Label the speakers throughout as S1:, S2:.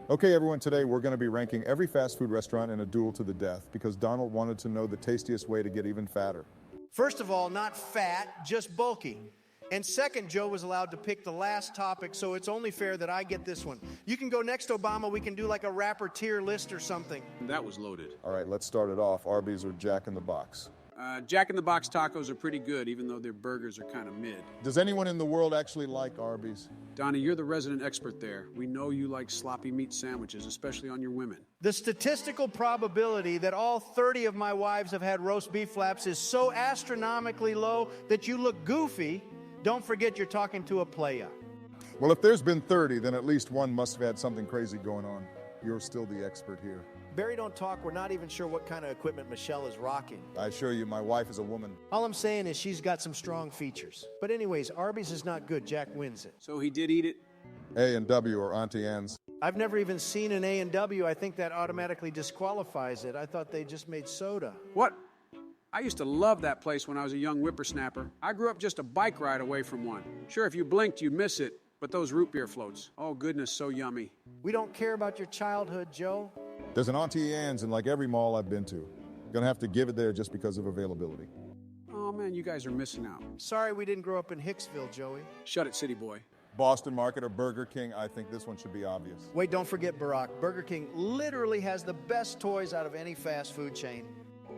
S1: Okay, everyone, today we're going to be ranking every fast food restaurant in a duel to the death because Donald wanted to know the tastiest way to get even fatter.
S2: First of all, not fat, just bulky. And second, Joe was allowed to pick the last topic, so it's only fair that I get this one. You can go next, Obama. We can do like a rapper tier list or something.
S3: That was loaded.
S1: All right, let's start it off. Arby's or Jack in the Box?
S3: Jack in the Box tacos are pretty good, even though their burgers are kind of mid.
S1: Does anyone in the world actually like Arby's?
S3: Donnie, you're the resident expert there. We know you like sloppy meat sandwiches, especially on your women.
S2: The statistical probability that all 30 of my wives have had roast beef flaps is so astronomically low that you look goofy. Don't forget you're talking to a playa.
S1: Well, if there's been 30, then at least one must have had something crazy going on. You're still the expert here.
S2: Barry, don't talk. We're not even sure what kind of equipment Michelle is rocking.
S1: I assure you, my wife is a woman.
S2: All I'm saying is she's got some strong features. But anyways, Arby's is not good. Jack wins it.
S3: So he did eat it?
S1: A&W or Auntie Anne's.
S2: I've never even seen an A&W. I think that automatically disqualifies it. I thought they just made soda.
S3: What? I used to love that place when I was a young whippersnapper. I grew up just a bike ride away from one. Sure, if you blinked, you'd miss it. But those root beer floats, oh goodness, so yummy.
S2: We don't care about your childhood, Joe.
S1: There's an Auntie Anne's in like every mall I've been to. Gonna have to give it there just because of availability.
S3: Oh man, you guys are missing out.
S2: Sorry we didn't grow up in Hicksville, Joey.
S3: Shut it, city boy.
S1: Boston Market or Burger King, I think this one should be obvious.
S2: Wait, don't forget Barack. Burger King literally has the best toys out of any fast food chain.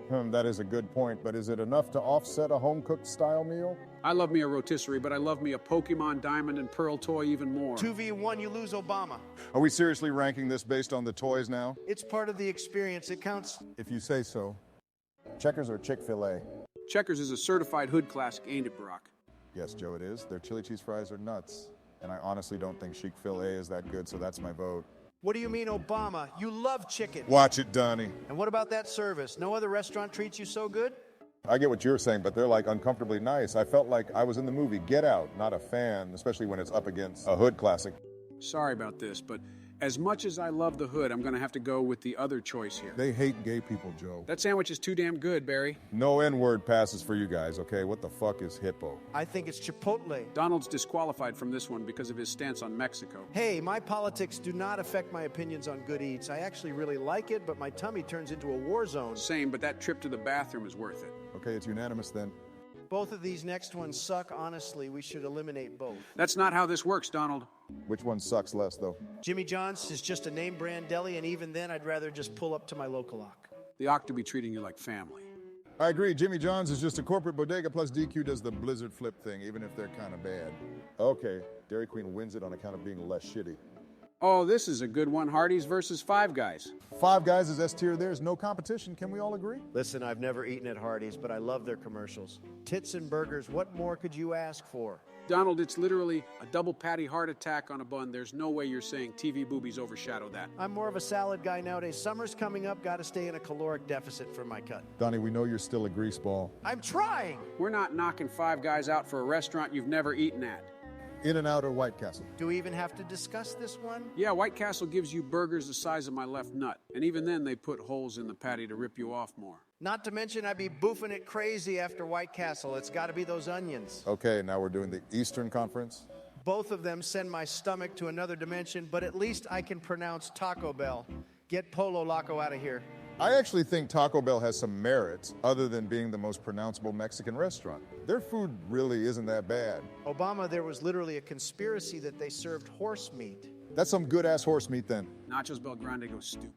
S1: That is a good point, but is it enough to offset a home-cooked style meal?
S3: I love me a rotisserie, but I love me a Pokemon Diamond and Pearl toy even more.
S2: 2v1, you lose Obama.
S1: Are we seriously ranking this based on the toys now?
S2: It's part of the experience. It counts.
S1: If you say so. Checkers or Chick-fil-A?
S3: Checkers is a certified hood classic, ain't it, Barack?
S1: Yes, Joe, it is. Their chili cheese fries are nuts. And I honestly don't think Chick-fil-A is that good, so that's my vote.
S2: What do you mean, Obama? You love chicken.
S1: Watch it, Donnie.
S2: And what about that service? No other restaurant treats you so good?
S1: I get what you're saying, but they're like uncomfortably nice. I felt like I was in the movie Get Out, not a fan, especially when it's up against a hood classic.
S3: Sorry about this, but as much as I love the hood, I'm going to have to go with the other choice here.
S1: They hate gay people, Joe.
S3: That sandwich is too damn good, Barry.
S1: No N-word passes for you guys, okay? What the fuck is hippo?
S2: I think it's Chipotle.
S3: Donald's disqualified from this one because of his stance on Mexico.
S2: Hey, my politics do not affect my opinions on good eats. I actually really like it, but my tummy turns into a war zone.
S3: Same, but that trip to the bathroom is worth it.
S1: Okay, it's unanimous then.
S2: Both of these next ones suck. Honestly, we should eliminate both.
S3: That's not how this works, Donald.
S1: Which one sucks less, though?
S2: Jimmy John's is just a name brand deli, and even then, I'd rather just pull up to my local Ock.
S3: The Ock to be treating you like family.
S1: I agree. Jimmy John's is just a corporate bodega, plus DQ does the blizzard flip thing, even if they're kind of bad. Okay, Dairy Queen wins it on account of being less shitty.
S3: Oh, this is a good one. Hardee's versus Five Guys.
S1: Five Guys is S tier. There's no competition. Can we all agree?
S2: Listen, I've never eaten at Hardee's, but I love their commercials. Tits and burgers, what more could you ask for?
S3: Donald, it's literally a double patty heart attack on a bun. There's no way you're saying TV boobies overshadow that.
S2: I'm more of a salad guy nowadays. Summer's coming up, gotta stay in a caloric deficit for my cut.
S1: Donnie, we know you're still a greaseball.
S2: I'm trying!
S3: We're not knocking Five Guys out for a restaurant you've never eaten at.
S1: In-N-Out or White Castle?
S2: Do we even have to discuss this one?
S3: Yeah, White Castle gives you burgers the size of my left nut. And even then, they put holes in the patty to rip you off more.
S2: Not to mention, I'd be boofing it crazy after White Castle. It's gotta be those onions.
S1: Okay, now we're doing the Eastern Conference.
S2: Both of them send my stomach to another dimension, but at least I can pronounce Taco Bell. Get Polo Loco out of here.
S1: I actually think Taco Bell has some merit other than being the most pronounceable Mexican restaurant. Their food really isn't that bad.
S2: Obama, there was literally a conspiracy that they served horse meat.
S1: That's some good-ass horse meat then.
S3: Nachos Belgrande go stupid.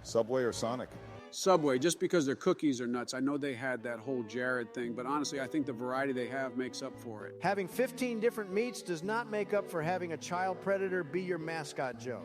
S1: Subway or Sonic?
S3: Subway, just because their cookies are nuts. I know they had that whole Jared thing, but honestly, I think the variety they have makes up for it.
S2: Having 15 different meats does not make up for having a child predator be your mascot, Joe.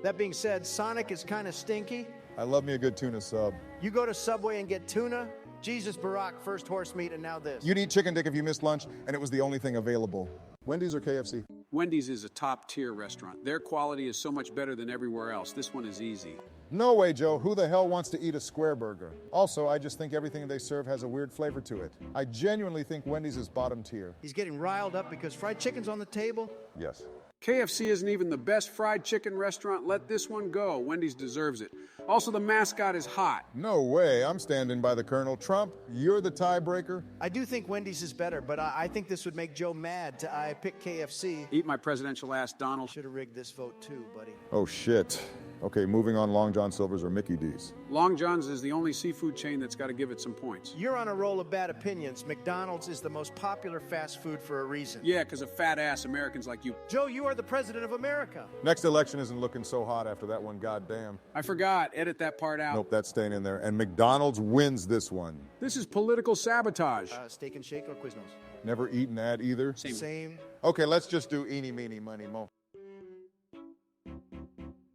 S2: That being said, Sonic is kind of stinky.
S1: I love me a good tuna sub.
S2: You go to Subway and get tuna, Jesus Barack, first horse meat, and now this.
S1: You'd eat chicken dick if you missed lunch, and it was the only thing available. Wendy's or KFC?
S3: Wendy's is a top-tier restaurant. Their quality is so much better than everywhere else. This one is easy.
S1: No way, Joe. Who the hell wants to eat a square burger? Also, I just think everything they serve has a weird flavor to it. I genuinely think Wendy's is bottom tier.
S2: He's getting riled up because fried chicken's on the table.
S1: Yes.
S3: KFC isn't even the best fried chicken restaurant. Let this one go. Wendy's deserves it. Also, the mascot is hot.
S1: No way. I'm standing by the Colonel. Trump, you're the tiebreaker.
S2: I do think Wendy's is better, but I think this would make Joe mad. I pick KFC.
S3: Eat my presidential ass, Donald.
S2: Should have rigged this vote too, buddy.
S1: Oh, shit. Okay, moving on. Long John Silver's or Mickey D's?
S3: Long John's is the only seafood chain that's got to give it some points.
S2: You're on a roll of bad opinions. McDonald's is the most popular fast food for a reason.
S3: Yeah, because of fat-ass Americans like you.
S2: Joe, you are the president of America.
S1: Next election isn't looking so hot after that one, goddamn.
S3: I forgot. Edit that part out.
S1: Nope, that's staying in there. And McDonald's wins this one.
S3: This is political sabotage.
S2: Steak and Shake or Quiznos?
S1: Never eaten that either.
S2: Same.
S1: Okay, let's just do eeny, meeny, money, mo.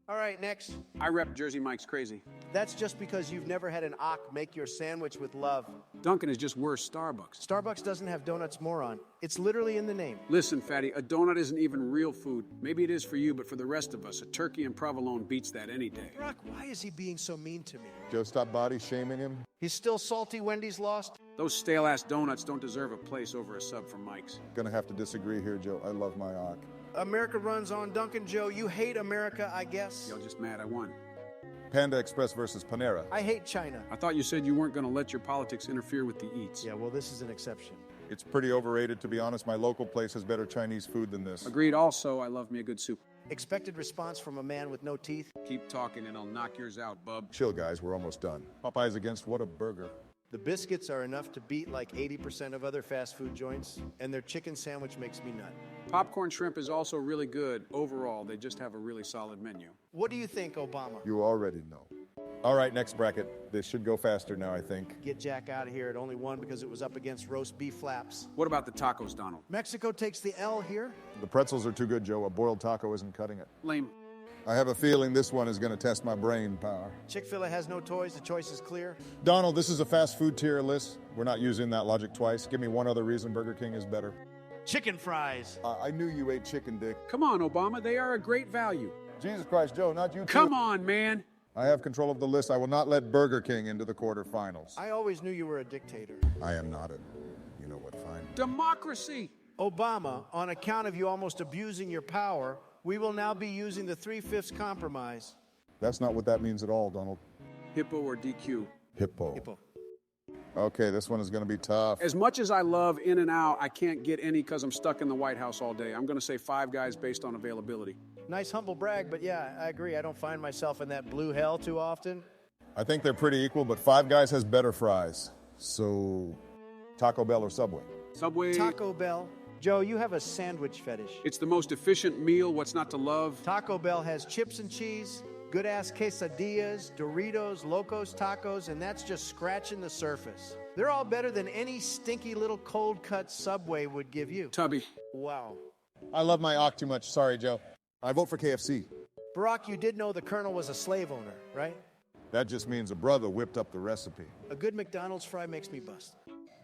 S2: All right, next.
S3: I rep Jersey Mike's crazy.
S2: That's just because you've never had an Ock make your sandwich with love.
S3: Dunkin' is just worse Starbucks.
S2: Starbucks doesn't have donuts, moron. It's literally in the name.
S3: Listen, fatty, a donut isn't even real food. Maybe it is for you, but for the rest of us, a turkey and provolone beats that any day.
S2: Brock, why is he being so mean to me?
S1: Joe, stop body shaming him.
S2: He's still salty Wendy's lost?
S3: Those stale-ass donuts don't deserve a place over a sub from Mike's.
S1: Gonna have to disagree here, Joe. I love my Ock.
S2: America runs on Dunkin', Joe. You hate America, I guess.
S3: Y'all just mad I won.
S1: Panda Express versus Panera.
S2: I hate China.
S3: I thought you said you weren't going to let your politics interfere with the eats.
S2: Yeah, well, this is an exception.
S1: It's pretty overrated, to be honest. My local place has better Chinese food than this.
S3: Agreed. Also, I love me a good soup.
S2: Expected response from a man with no teeth.
S3: Keep talking and I'll knock yours out, bub.
S1: Chill, guys. We're almost done. Popeyes against what a burger.
S2: The biscuits are enough to beat like 80% of other fast food joints, and their chicken sandwich makes me nut.
S3: Popcorn shrimp is also really good. Overall, they just have a really solid menu.
S2: What do you think, Obama?
S1: You already know. All right, next bracket. This should go faster now, I think.
S2: Get Jack out of here. It only won because it was up against roast beef flaps.
S3: What about the tacos, Donald?
S2: Mexico takes the L here.
S1: The pretzels are too good, Joe. A boiled taco isn't cutting it.
S3: Lame.
S1: I have a feeling this one is going to test my brain power.
S2: Chick-fil-A has no toys. The choice is clear.
S1: Donald, this is a fast food tier list. We're not using that logic twice. Give me one other reason Burger King is better.
S2: Chicken fries.
S1: I knew you ate chicken, Dick.
S3: Come on, Obama. They are a great value.
S1: Jesus Christ, Joe, not you too.
S3: Come on, man.
S1: I have control of the list. I will not let Burger King into the quarterfinals.
S2: I always knew you were a dictator.
S1: I am not a, you know what, fine.
S3: Democracy.
S2: Obama, on account of you almost abusing your power, we will now be using the 3/5 compromise.
S1: That's not what that means at all, Donald.
S3: Hippo or DQ?
S1: Hippo.
S2: Hippo.
S1: Okay, this one is going to be tough.
S3: As much as I love In-N-Out, I can't get any because I'm stuck in the White House all day. I'm going to say Five Guys based on availability.
S2: Nice humble brag, but yeah, I agree. I don't find myself in that blue hell too often.
S1: I think they're pretty equal, but Five Guys has better fries. So, Taco Bell or Subway?
S3: Subway.
S2: Taco Bell. Joe, you have a sandwich fetish.
S3: It's the most efficient meal. What's not to love?
S2: Taco Bell has chips and cheese, good-ass quesadillas, Doritos, Locos Tacos, and that's just scratching the surface. They're all better than any stinky little cold-cut Subway would give you.
S3: Tubby.
S2: Wow.
S1: I love my Ock too much. Sorry, Joe. I vote for KFC.
S2: Barack, you did know the Colonel was a slave owner, right?
S1: That just means a brother whipped up the recipe.
S2: A good McDonald's fry makes me bust.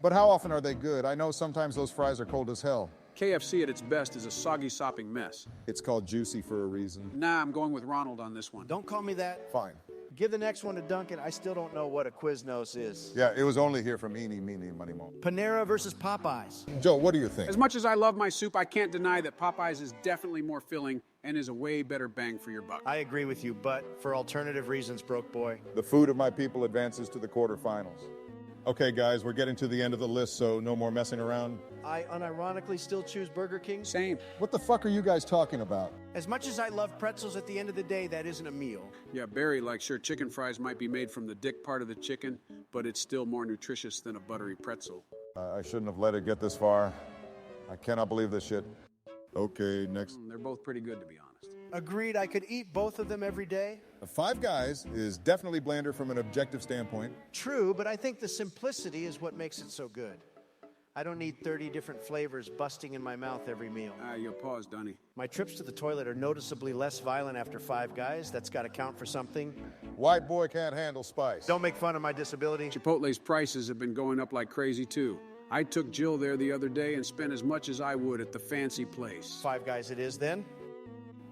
S1: But how often are they good? I know sometimes those fries are cold as hell.
S3: KFC at its best is a soggy, sopping mess.
S1: It's called juicy for a reason.
S3: Nah, I'm going with Ronald on this one.
S2: Don't call me that.
S1: Fine.
S2: Give the next one to Duncan. I still don't know what a Quiznos is.
S1: Yeah, it was only here from Eeny, Meeny, Money, Mo.
S2: Panera versus Popeyes.
S1: Joe, what do you think?
S3: As much as I love my soup, I can't deny that Popeyes is definitely more filling and is a way better bang for your buck.
S2: I agree with you, but for alternative reasons, broke boy.
S1: The food of my people advances to the quarterfinals. Okay, guys, we're getting to the end of the list, so no more messing around.
S2: I unironically still choose Burger King.
S3: Same.
S1: What the fuck are you guys talking about?
S2: As much as I love pretzels, at the end of the day, that isn't a meal.
S3: Yeah, Barry, like, sure, chicken fries might be made from the dick part of the chicken, but it's still more nutritious than a buttery pretzel.
S1: I shouldn't have let it get this far. I cannot believe this shit. Okay, next.
S3: They're both pretty good, to be honest.
S2: Agreed, I could eat both of them every day.
S1: Five Guys is definitely blander from an objective standpoint.
S2: True, but I think the simplicity is what makes it so good. I don't need 30 different flavors busting in my mouth every meal.
S3: You'll pause, Dunny.
S2: My trips to the toilet are noticeably less violent after Five Guys. That's got to count for something.
S1: White boy can't handle spice.
S2: Don't make fun of my disability.
S3: Chipotle's prices have been going up like crazy, too. I took Jill there the other day and spent as much as I would at the fancy place.
S2: Five Guys it is then.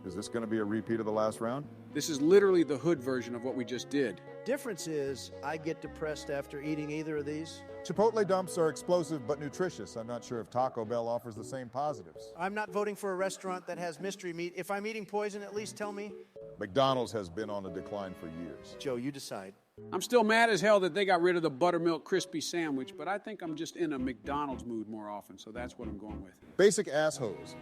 S1: Is this going to be a repeat of the last round?
S3: This is literally the hood version of what we just did.
S2: Difference is, I get depressed after eating either of these.
S1: Chipotle dumps are explosive but nutritious. I'm not sure if Taco Bell offers the same positives.
S2: I'm not voting for a restaurant that has mystery meat. If I'm eating poison, at least tell me.
S1: McDonald's has been on a decline for years.
S2: Joe, you decide.
S3: I'm still mad as hell that they got rid of the buttermilk crispy sandwich, but I think I'm just in a McDonald's mood more often, so that's what I'm going with.
S1: Basic assholes.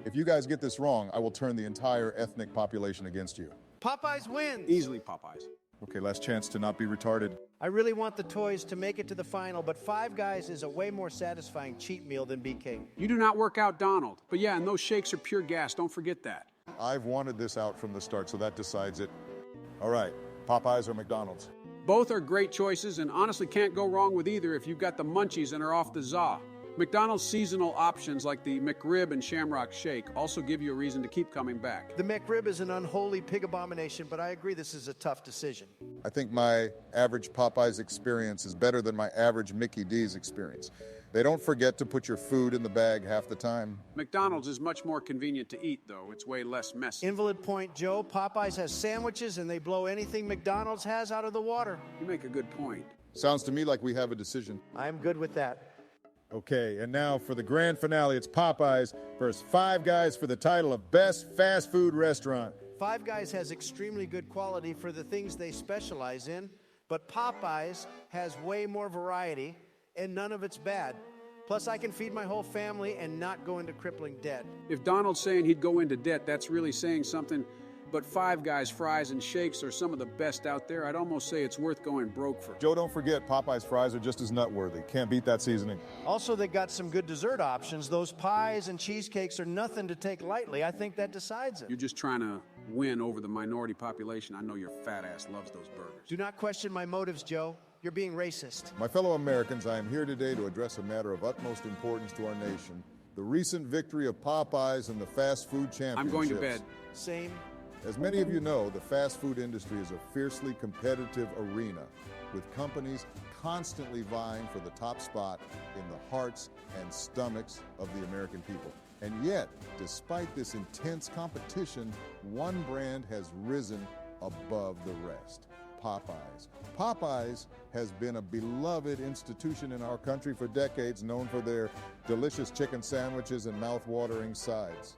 S1: If you guys get this wrong, I will turn the entire ethnic population against you.
S2: Popeyes wins.
S3: Easily Popeyes.
S1: Okay, last chance to not be retarded.
S2: I really want the toys to make it to the final, but Five Guys is a way more satisfying cheat meal than BK.
S3: You do not work out Donald. But yeah, and those shakes are pure gas. Don't forget that.
S1: I've wanted this out from the start, so that decides it. All right, Popeyes or McDonald's?
S3: Both are great choices and honestly can't go wrong with either if you've got the munchies and are off the za. McDonald's seasonal options like the McRib and Shamrock Shake also give you a reason to keep coming back.
S2: The McRib is an unholy pig abomination, but I agree this is a tough decision.
S1: I think my average Popeyes experience is better than my average Mickey D's experience. They don't forget to put your food in the bag half the time.
S3: McDonald's is much more convenient to eat, though. It's way less messy.
S2: Invalid point, Joe. Popeyes has sandwiches and they blow anything McDonald's has out of the water.
S3: You make a good point.
S1: Sounds to me like we have a decision.
S2: I'm good with that.
S1: Okay, and now for the grand finale, it's Popeyes versus Five Guys for the title of Best Fast Food Restaurant.
S2: Five Guys has extremely good quality for the things they specialize in, but Popeyes has way more variety, and none of it's bad. Plus, I can feed my whole family and not go into crippling debt.
S3: If Donald's saying he'd go into debt, that's really saying something. But Five Guys fries and shakes are some of the best out there. I'd almost say it's worth going broke for.
S1: Joe, don't forget, Popeyes fries are just as nut-worthy. Can't beat that seasoning.
S2: Also, they got some good dessert options. Those pies and cheesecakes are nothing to take lightly. I think that decides it.
S3: You're just trying to win over the minority population. I know your fat ass loves those burgers.
S2: Do not question my motives, Joe. You're being racist.
S1: My fellow Americans, I am here today to address a matter of utmost importance to our nation. The recent victory of Popeyes in the fast food championships.
S3: I'm going to bed.
S2: Same.
S1: As many of you know, the fast food industry is a fiercely competitive arena, with companies constantly vying for the top spot in the hearts and stomachs of the American people. And yet, despite this intense competition, one brand has risen above the rest: Popeyes. Popeyes has been a beloved institution in our country for decades, known for their delicious chicken sandwiches and mouth-watering sides.